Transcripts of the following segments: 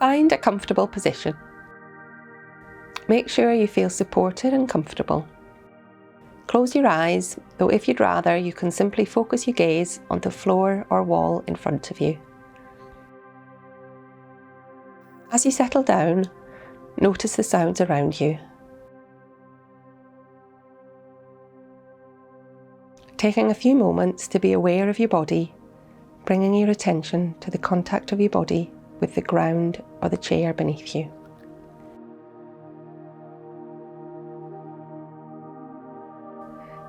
Find a comfortable position. Make sure you feel supported and comfortable. Close your eyes, though if you'd rather, you can simply focus your gaze on the floor or wall in front of you. As you settle down, notice the sounds around you. Taking a few moments to be aware of your body, bringing your attention to the contact of your body with the ground or the chair beneath you.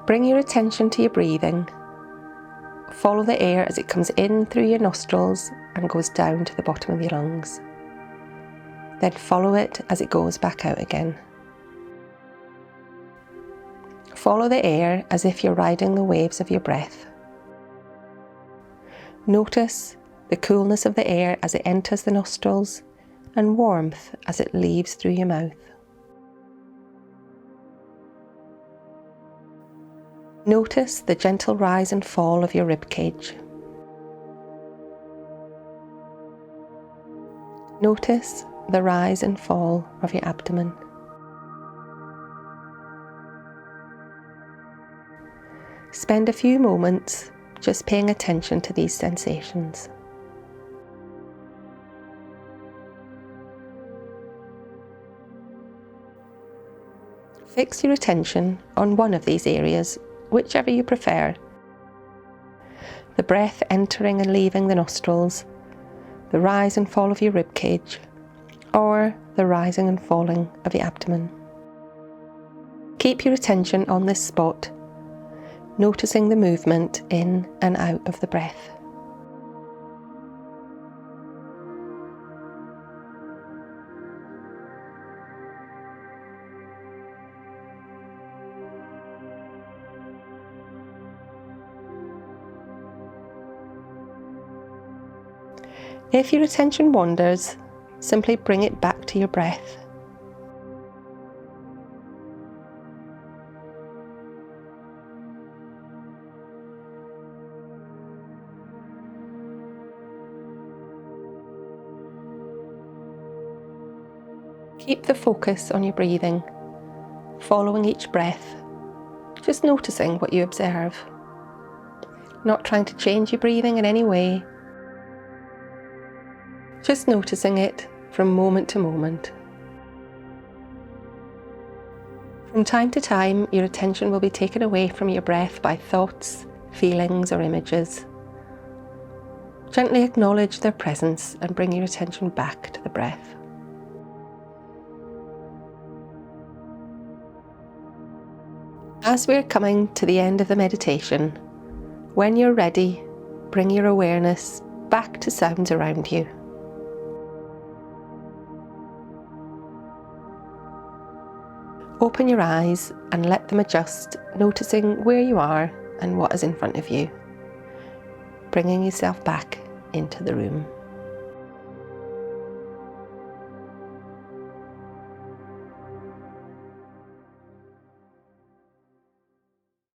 Bring your attention to your breathing. Follow the air as it comes in through your nostrils and goes down to the bottom of your lungs. Then follow it as it goes back out again. Follow the air as if you're riding the waves of your breath. Notice the coolness of the air as it enters the nostrils and warmth as it leaves through your mouth. Notice the gentle rise and fall of your rib cage. Notice the rise and fall of your abdomen. Spend a few moments just paying attention to these sensations. Fix your attention on one of these areas, whichever you prefer. The breath entering and leaving the nostrils, the rise and fall of your rib cage, or the rising and falling of your abdomen. Keep your attention on this spot, noticing the movement in and out of the breath. If your attention wanders, simply bring it back to your breath. Keep the focus on your breathing, following each breath, just noticing what you observe. Not trying to change your breathing in any way, just noticing it from moment to moment. From time to time, your attention will be taken away from your breath by thoughts, feelings, or images. Gently acknowledge their presence and bring your attention back to the breath. As we're coming to the end of the meditation, when you're ready, bring your awareness back to sounds around you. Open your eyes and let them adjust, noticing where you are and what is in front of you, bringing yourself back into the room.